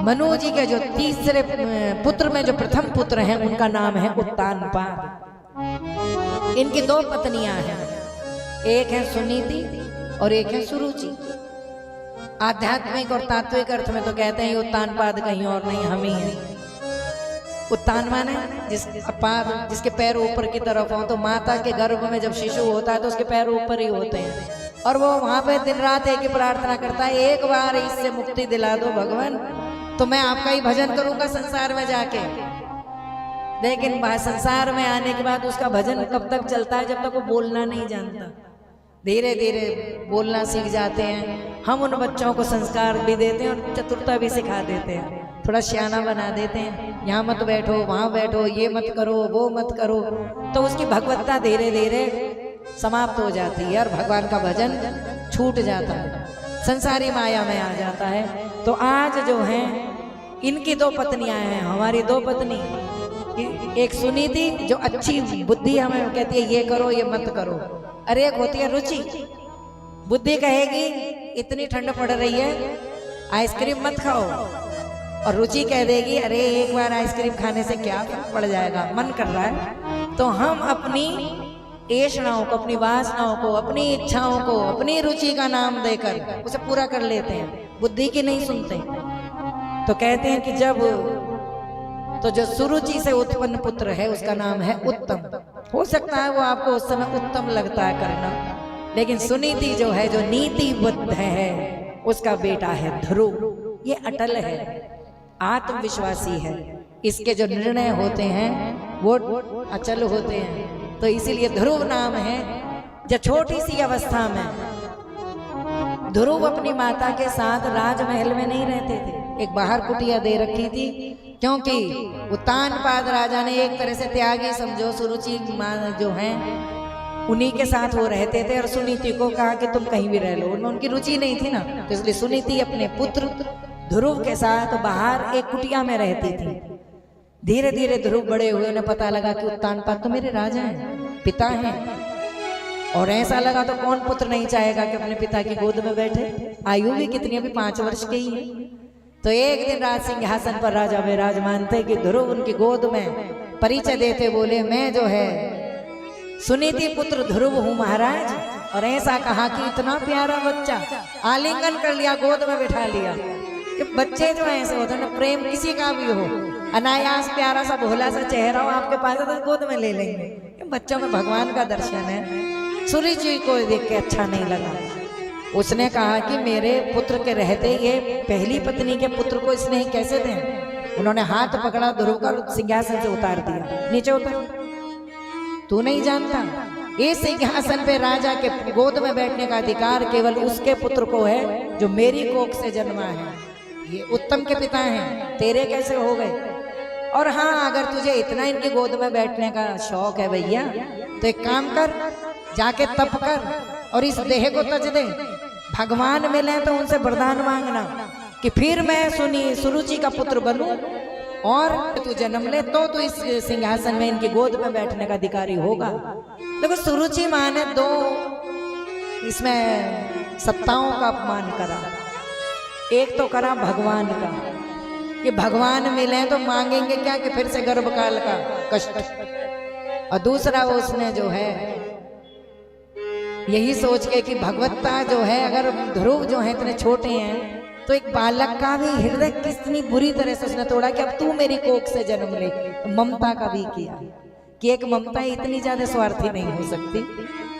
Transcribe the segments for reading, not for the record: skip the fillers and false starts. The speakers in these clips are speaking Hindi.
मनु जी के जो तीसरे पुत्र में जो प्रथम पुत्र हैं उनका नाम है उत्तानपाद। इनकी दो पत्नियां हैं, एक है सुनीति और एक है सुरुचि। आध्यात्मिक और तात्विक अर्थ में तो कहते हैं उत्तानपाद कहीं और नहीं, हम ही हैं। उत्तान माने जिसके पैर ऊपर की तरफ हो, तो माता के गर्भ में जब शिशु होता है तो उसके पैर ऊपर ही होते हैं, और वो वहां पे दिन रात एक ही प्रार्थना करता है, एक बार इससे मुक्ति दिला दो भगवान, तो मैं आपका ही भजन करूंगा संसार में जाके। लेकिन संसार में आने के बाद उसका भजन कब तक चलता है, जब तक वो बोलना नहीं जानता। धीरे धीरे बोलना सीख जाते हैं। हम उन बच्चों को संस्कार भी देते हैं और चतुरता भी सिखा देते हैं, थोड़ा सियाना बना देते हैं। यहाँ मत बैठो, वहाँ बैठो, ये मत करो, वो मत करो, तो उसकी भगवत्ता धीरे धीरे समाप्त हो जाती है और भगवान का भजन छूट जाता है, संसारी माया में आ जाता है। तो आज जो है इनकी दो पत्नियां हैं, हमारी दो पत्नी, एक सुनीति जो अच्छी बुद्धि हमें कहती है ये करो ये मत करो, अरे एक होती है रुचि, बुद्धि कहेगी इतनी ठंड पड़ रही है आइसक्रीम मत खाओ, और रुचि कह देगी अरे एक बार आइसक्रीम खाने से क्या पड़ जाएगा, मन कर रहा है। तो हम अपनी ऐषणाओं को, अपनी वासनाओं को, अपनी इच्छाओं को अपनी रुचि का नाम देकर उसे पूरा कर लेते हैं, बुद्धि की नहीं सुनते। तो कहते हैं कि जब तो जो सुरुचि से उत्पन्न पुत्र है उसका नाम है उत्तम। हो सकता है वो आपको उस समय उत्तम लगता है करना, लेकिन सुनीति जो है, जो नीतिबद्ध है, उसका बेटा है ध्रुव। ये अटल है, आत्मविश्वासी है, इसके जो निर्णय होते हैं वो अचल होते हैं। तो इसीलिए ध्रुव नाम है। जब छोटी सी अवस्था में ध्रुव अपनी माता के साथ राजमहल में नहीं रहते थे, एक बाहर कुटिया दे रखी थी, क्योंकि उत्तानपाद राजा ने एक तरह से त्यागी समझो, सुरुचि जो हैं उन्हीं के साथ वो रहते थे, और सुनीति को कहा कि तुम कहीं भी रह लो, उनमें उनकी रुचि नहीं थी ना, तो इसलिए सुनीति अपने पुत्र ध्रुव के साथ बाहर एक कुटिया में रहती थी। धीरे धीरे ध्रुव बड़े हुए, उन्हें पता लगा कि उत्तानपाद तो मेरे राजा हैं, पिता हैं, और ऐसा लगा तो कौन पुत्र नहीं चाहेगा कि अपने पिता की गोद में बैठे। आयु भी कितनी, अभी 5 वर्ष की ही है। तो एक दिन राज सिंहासन पर राजा विराजमान थे कि ध्रुव उनकी गोद में परिचय देते बोले, मैं जो है सुनीति पुत्र ध्रुव हूँ महाराज। और ऐसा कहा कि इतना प्यारा बच्चा, आलिंगन कर लिया, गोद में बैठा लिया। कि बच्चे जो ऐसे होते हैं ना, प्रेम किसी का भी हो, अनायास प्यारा सा भोला सा चेहरा हो आपके पास, तो गोद में ले लेंगे। बच्चों में भगवान का दर्शन है। सुरुचि को देख के अच्छा नहीं लगा, उसने कहा कि मेरे पुत्र के रहते ये पहली पत्नी के पुत्र को स्नेह कैसे दें। उन्होंने हाथ पकड़ा, ध्रुव का सिंहासन से उतार दिया, नीचे उतर, तू नहीं जानता इस सिंहासन पे राजा के गोद में बैठने का अधिकार केवल उसके पुत्र को है जो मेरी कोख से जन्मा है। ये उत्तम के पिता हैं, तेरे कैसे हो गए। और हाँ, अगर तुझे इतना इनकी गोद में बैठने का शौक है भैया, तो एक काम कर, जाके तप कर और इस देह को तज दे। भगवान मिले तो उनसे वरदान मांगना कि फिर मैं सुरुचि का पुत्र बनूं, और तू जन्म ले तो तू इस सिंहासन में इनकी गोद में बैठने का अधिकारी होगा। देखो, सुरुचि माँ ने 2 इसमें सत्ताओं का अपमान करा। एक तो करा भगवान का कि भगवान मिले तो मांगेंगे क्या कि फिर से गर्भकाल का कष्ट, और दूसरा उसने जो है यही सोच के कि भगवत्ता जो है, अगर ध्रुव जो है इतने छोटे हैं तो एक बालक का भी हृदय कितनी बुरी तरह से उसने तोड़ा कि अब तू मेरी कोख से जन्म ले। तो ममता का भी किया कि एक ममता इतनी ज्यादा स्वार्थी नहीं हो सकती।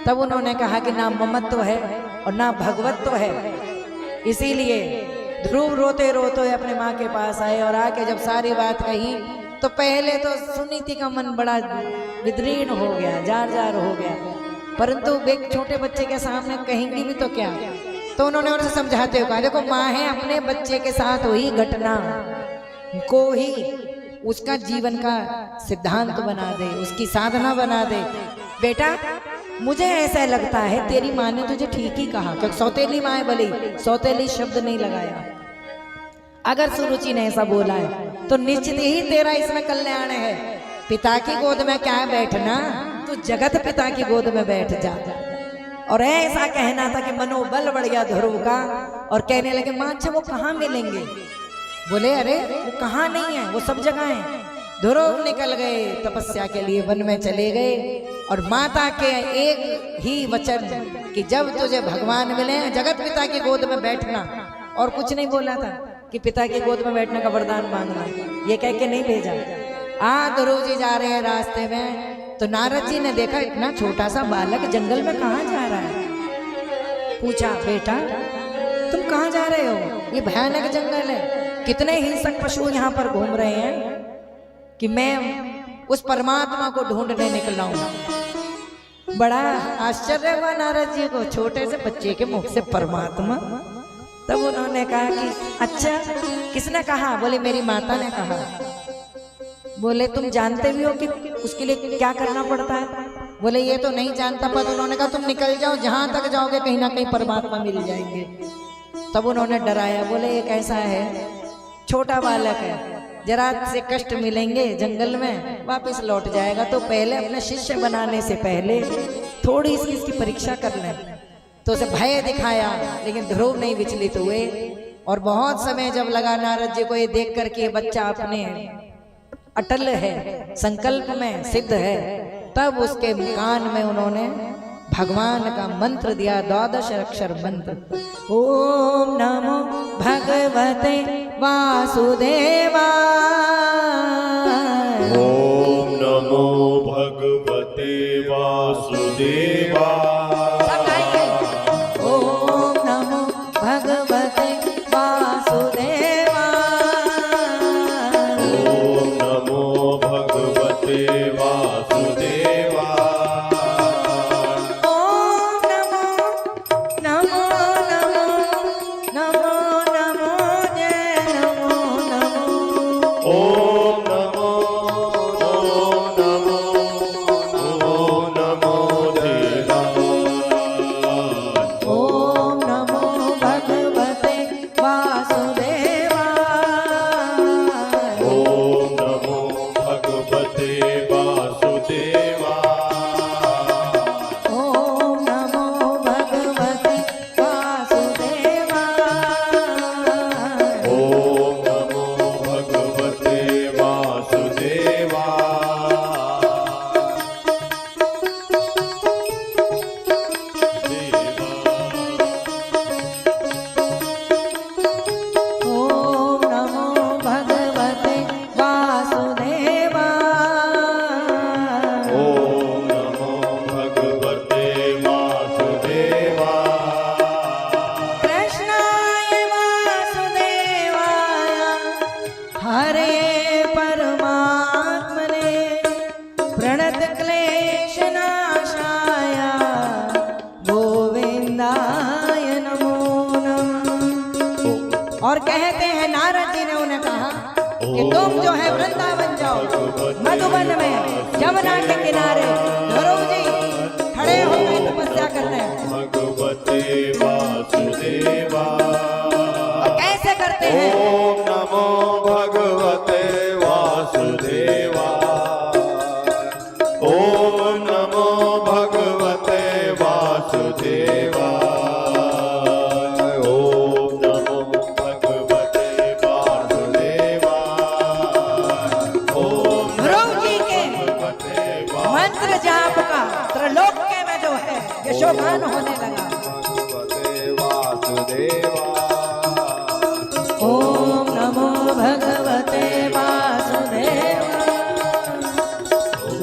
तब उन्होंने कहा कि ना ममत्व है और ना भगवत्व है। इसीलिए ध्रुव रोते रोते अपने माँ के पास आए, और आके जब सारी बात कही तो पहले तो सुनीति का मन बड़ा विदीर्ण हो गया, जार जार हो गया, परंतु एक छोटे बच्चे के सामने कहेंगी भी तो क्या। तो उन्होंने उनसे समझाते हुए कहा, देखो माँ है, अपने बच्चे के साथ हुई घटना को ही उसका जीवन का सिद्धांत बना दे, उसकी साधना बना दे। बेटा, मुझे ऐसा लगता है तेरी माँ ने तुझे ठीक ही कहा, क्योंकि सौतेली माँ है, भले सौतेली शब्द नहीं लगाया। अगर सुरुचि ने ऐसा बोला है तो निश्चित ही तेरा इसमें कल्याण है। पिता की गोद में क्या है बैठना, तू जगत पिता की गोद में बैठ जा। और ऐसा कहना था कि मनोबल बढ़ गया ध्रुव का, और कहने लगे माँ अच्छा वो कहाँ मिलेंगे। बोले अरे वो कहाँ नहीं है, वो सब जगह है। ध्रुव निकल गए तपस्या के लिए, वन में चले गए और माता के एक ही वचन कि जब तुझे भगवान मिले जगत पिता की गोद में बैठना, और कुछ नहीं बोला था कि पिता की गोद में बैठने का वरदान मांगना, ये कह के नहीं भेजा। ध्रुव जी जा रहे हैं रास्ते में तो नारद जी ने देखा इतना छोटा सा बालक जंगल में कहाँ जा रहा है। पूछा बेटा तुम कहाँ जा रहे हो, ये भयानक जंगल है, कितने हिंसक पशु यहाँ पर घूम रहे हैं कि मैं उस परमात्मा को ढूंढने निकला हूं। बड़ा आश्चर्य हुआ नारद जी को, छोटे से बच्चे के मुख से परमात्मा। तब उन्होंने कहा कि अच्छा किसने कहा? बोले मेरी माता ने कहा। बोले तुम जानते भी हो कि उसके लिए क्या करना पड़ता है? बोले ये तो नहीं जानता, पर उन्होंने कहा तुम निकल जाओ, जहां तक जाओगे कहीं ना कहीं परमात्मा मिल जाएंगे। तब उन्होंने डराया, बोले ये कैसा है, छोटा बालक है, जरा से कष्ट मिलेंगे जंगल में, वापस लौट जाएगा, तो पहले अपने शिष्य बनाने से पहले थोड़ी इसकी परीक्षा कर लें। तो उसे भय दिखाया, लेकिन ध्रुव नहीं विचलित हुए। और बहुत समय जब लगा नारद जी को ये देख कर के बच्चा अपने अटल है, संकल्प में सिद्ध है, तब उसके कान में उन्होंने भगवान का मंत्र दिया, 12 अक्षर मंत्र। ओम नमो भगवते वासुदेवाय। ओम नमो भगवते वासुदेवाय। ओम नमो भगवते वासुदेवाय। ओम नमो भगवते वासुदेवाय। और कहते हैं नारद जी ने उन्हें कहा कि तुम जो है वृंदावन जाओ, मधुबन में यमुना के किनारे ध्रुव जी खड़े होकर तपस्या कर रहे हैं। भगवते वासुदेवा। कैसे करते हैं? ओम नमो भगवते वासुदेवा। ओम नमो भगवते वासुदेवा। शोभान होने लगा। ओम नमो भगवते वासुदेवाय।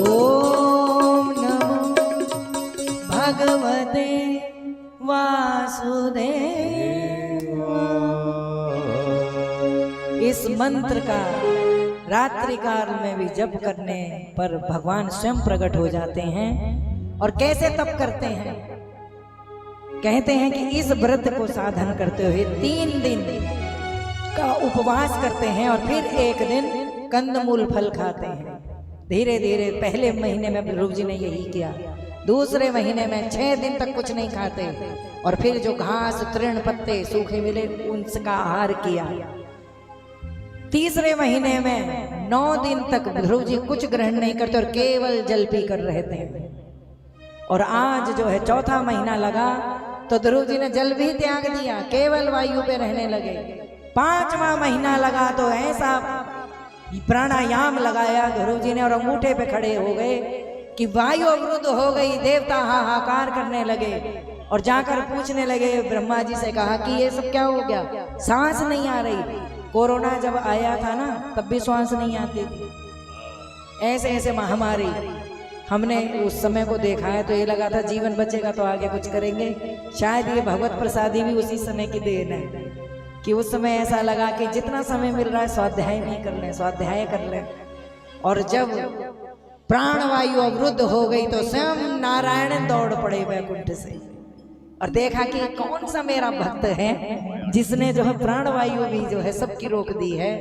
ओम नमो भगवते वासुदेवाय। इस मंत्र का रात्रि काल में भी जप करने पर भगवान स्वयं प्रकट हो जाते हैं। और कैसे तप करते हैं? कहते हैं कि इस व्रत को साधन करते हुए 3 दिन का उपवास करते हैं और फिर एक दिन कंदमूल फल खाते हैं। धीरे धीरे पहले महीने में ध्रुव जी ने यही किया, दूसरे महीने में 6 दिन तक कुछ नहीं खाते और फिर जो घास तृण पत्ते सूखे मिले उनका आहार किया। तीसरे महीने में 9 दिन तक ध्रुव जी कुछ ग्रहण नहीं करते और केवल जल पी कर रहते हैं। और आज जो है 4था महीना लगा तो ध्रुव जी ने जल भी त्याग दिया, केवल वायु पे रहने लगे। 5वां महीना लगा तो ऐसा प्राणायाम लगाया ध्रुव जी ने और अंगूठे पे खड़े हो गए कि वायु अवरुद्ध हो गई। देवता हाहाकार करने लगे और जाकर पूछने लगे, ब्रह्मा जी से कहा कि ये सब क्या हो गया, सांस नहीं आ रही। कोरोना जब आया था ना तब भी सांस नहीं आती थी। ऐसे ऐसे महामारी हमने उस समय को देखा है, तो ये लगा था जीवन बचेगा तो आगे कुछ करेंगे। शायद ये भगवत प्रसादी भी उसी समय की देन है कि उस समय ऐसा लगा कि जितना समय मिल रहा है स्वाध्याय नहीं कर लें, स्वाध्याय कर लें। और जब प्राणवायु अवरुद्ध हो गई तो स्वयं नारायण दौड़ पड़े वैकुंठ से और देखा कि कौन सा मेरा भक्त है जिसने जो है प्राणवायु भी जो है सबकी रोक दी है।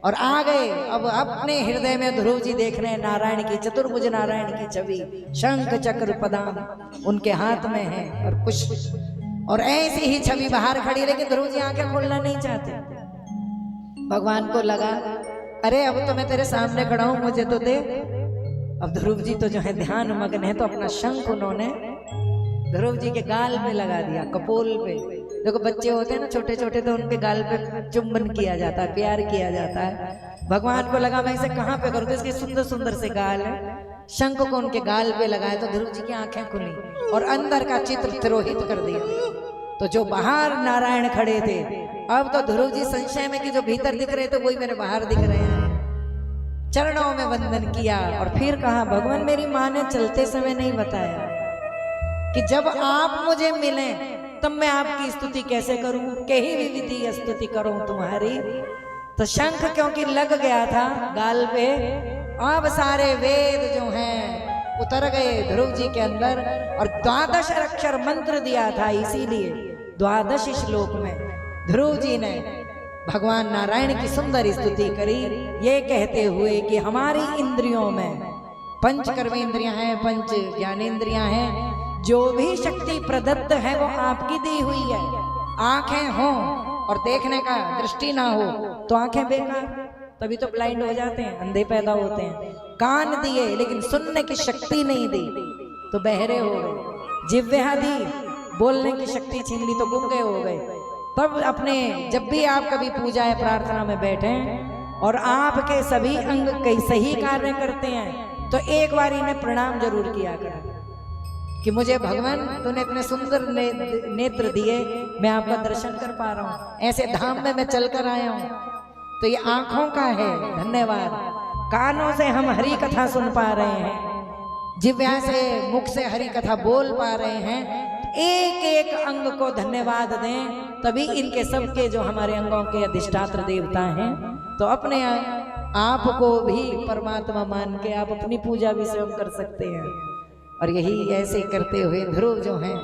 और आ गए अब अपने हृदय में ध्रुव जी देख रहे हैं नारायण की, चतुर्भुज नारायण की छवि, शंख चक्र पदाम उनके हाथ में है और पुष्प, और ऐसी ही छवि बाहर खड़ी, लेकिन ध्रुव जी आंखें खोलना नहीं चाहते। भगवान को लगा अरे अब तो मैं तेरे सामने खड़ा हूं, मुझे तो दे। अब ध्रुव जी तो जो है ध्यान मग्न है, तो अपना शंख उन्होंने ध्रुव जी के गाल पे लगा दिया, कपोल पे। देखो बच्चे होते हैं ना छोटे छोटे, तो उनके गाल पे चुंबन किया जाता है, प्यार किया जाता है। भगवान को लगा मैं इसे कहाँ पे करूँ, इसके सुंदर सुंदर से गाल है। शंख को उनके गाल पे लगाया तो ध्रुव जी की आंखें खुली और अंदर का चित्र तिरोहित कर दिया। तो जो बाहर नारायण खड़े थे, अब तो ध्रुव जी संशय में कि जो भीतर दिख रहे थे वही मेरे बाहर दिख रहे हैं। चरणों में वंदन किया और फिर कहा भगवान मेरी माँ ने चलते समय नहीं बताया कि जब आप मुझे मिले तब मैं आपकी स्तुति कैसे करूं, कहीं भी विधि स्तुति करूं तुम्हारी। तो शंख क्योंकि लग गया था गाल पे, अब सारे वेद जो हैं उतर गए ध्रुव जी के अंदर और 12 अक्षर मंत्र दिया था, इसीलिए 12 श्लोक में ध्रुव जी ने भगवान नारायण की सुंदर स्तुति करी, ये कहते हुए कि हमारी इंद्रियों में पंच कर्मेंद्रियां हैं, पंच ज्ञानेंद्रियां हैं, जो भी शक्ति प्रदत्त है वो आपकी दी हुई है। आंखें हों और देखने का दृष्टि ना हो तो आंखें बेकार, तभी तो ब्लाइंड हो जाते हैं, अंधे पैदा होते हैं। कान दिए लेकिन सुनने की शक्ति नहीं दी तो बहरे हो गए। जिह्वा दी, बोलने की शक्ति छीन ली तो गूंगे हो गए। तब अपने जब भी आप कभी पूजा या प्रार्थना में बैठे और आपके सभी अंग कई सही कार्य करते हैं तो एक बार इन्हें प्रणाम जरूर किया करें कि मुझे भगवान तूने इतने सुंदर नेत्र दिए, मैं आपका दर्शन कर पा रहा हूँ, ऐसे धाम में मैं चलकर आया हूँ। तो ये आंखों का है धन्यवाद, कानों से हम हरि कथा सुन पा रहे हैं, जिह्वा से मुख से हरि कथा बोल पा रहे हैं। एक एक अंग को धन्यवाद दें, तभी इनके सबके जो हमारे अंगों के अधिष्ठात्र देवता हैं, तो अपने आप को भी परमात्मा मान के आप अपनी पूजा भी स्वयं कर सकते हैं। और यही ऐसे करते हुए ध्रुव जो हैं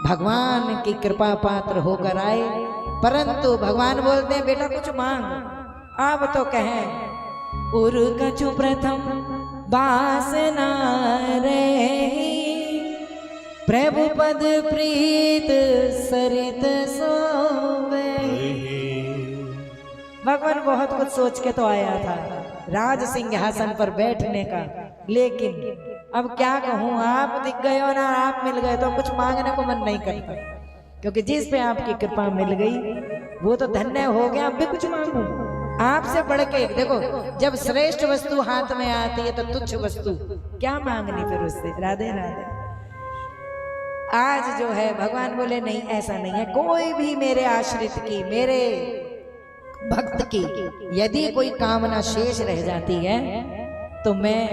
भगवान की कृपा पात्र होकर आए। परंतु भगवान बोलते हैं बेटा कुछ मांग, आप तो कहें उर कछु प्रथम वासना रही, प्रभु पद प्रीत सरित सोवे। भगवान बहुत कुछ सोच के तो आया था राज सिंहासन पर बैठने का, लेकिन अब क्या कहूँ, आप दिख गए और आप मिल गए तो कुछ मांगने को मन नहीं करता, क्योंकि जिस पे आपकी कृपा मिल गई वो तो धन्य हो गया। अब भी कुछ मांगू आपसे बढ़ के, देखो जब श्रेष्ठ वस्तु हाथ में आती है तो तुच्छ वस्तु क्या मांगनी फिर उससे। राधे राधे। आज जो है भगवान बोले नहीं ऐसा नहीं है, कोई भी मेरे आश्रित की, मेरे भक्त की यदि कोई कामना शेष रह जाती है तो मैं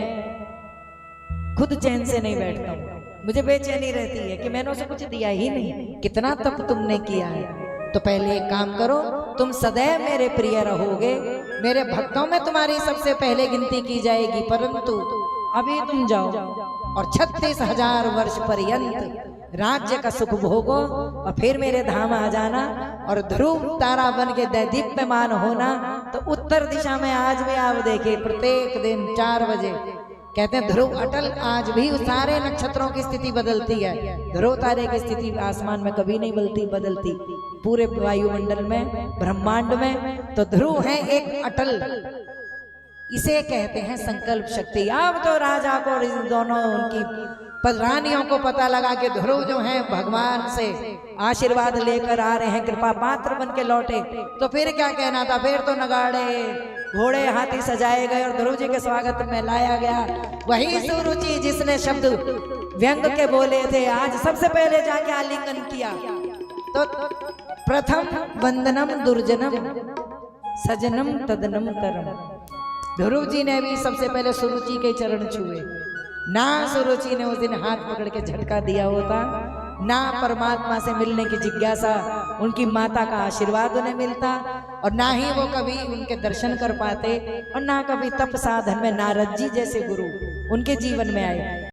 खुद चैन से नहीं बैठता हूँ, मुझे बेचैनी रहती है कि मैंने उसे कुछ दिया ही नहीं। कितना तप तुमने किया है, तो पहले एक काम करो, तुम सदैव मेरे प्रिय रहोगे, मेरे भक्तों में तुम्हारी सबसे पहले गिनती की जाएगी, परंतु अभी तुम जाओ और 36,000 वर्ष पर्यंत राज्य का सुख भोगो और फिर मेरे धाम आ जाना और ध्रुव तारा बन के दैदीप्यमान होना। तो उत्तर दिशा में आज भी आप देखिए प्रत्येक दिन 4 बजे कहते हैं ध्रुव अटल, आज भी सारे नक्षत्रों की स्थिति बदलती है, ध्रुव तारे की स्थिति आसमान में कभी नहीं बदलती पूरे वायुमंडल में, ब्रह्मांड में। तो ध्रुव है एक अटल, इसे कहते हैं संकल्प शक्ति। अब तो राजा को दोनों उनकी पर रानियों को पता लगा कि ध्रुव जो हैं भगवान से आशीर्वाद लेकर आ रहे हैं, कृपा पात्र बन के लौटे, तो फिर क्या कहना था। फिर तो नगाड़े घोड़े हाथी सजाए गए और ध्रुव जी के स्वागत में लाया गया वही सुरुचि जिसने शब्द व्यंग के बोले थे। आज सबसे पहले जाके आलिंगन किया तो प्रथम वंदनम दुर्जनम सजनम तदनम तरम। ध्रुव जी ने भी सबसे पहले सुरुचि के चरण छुए। ना सुरुचि ने उस दिन हाथ पकड़ के झटका दिया होता, ना परमात्मा से मिलने की जिज्ञासा, उनकी माता का आशीर्वाद उन्हें मिलता, और ना ही वो कभी उनके दर्शन कर पाते, और ना कभी तप साधन में नारद जी जैसे गुरु उनके जीवन में आए।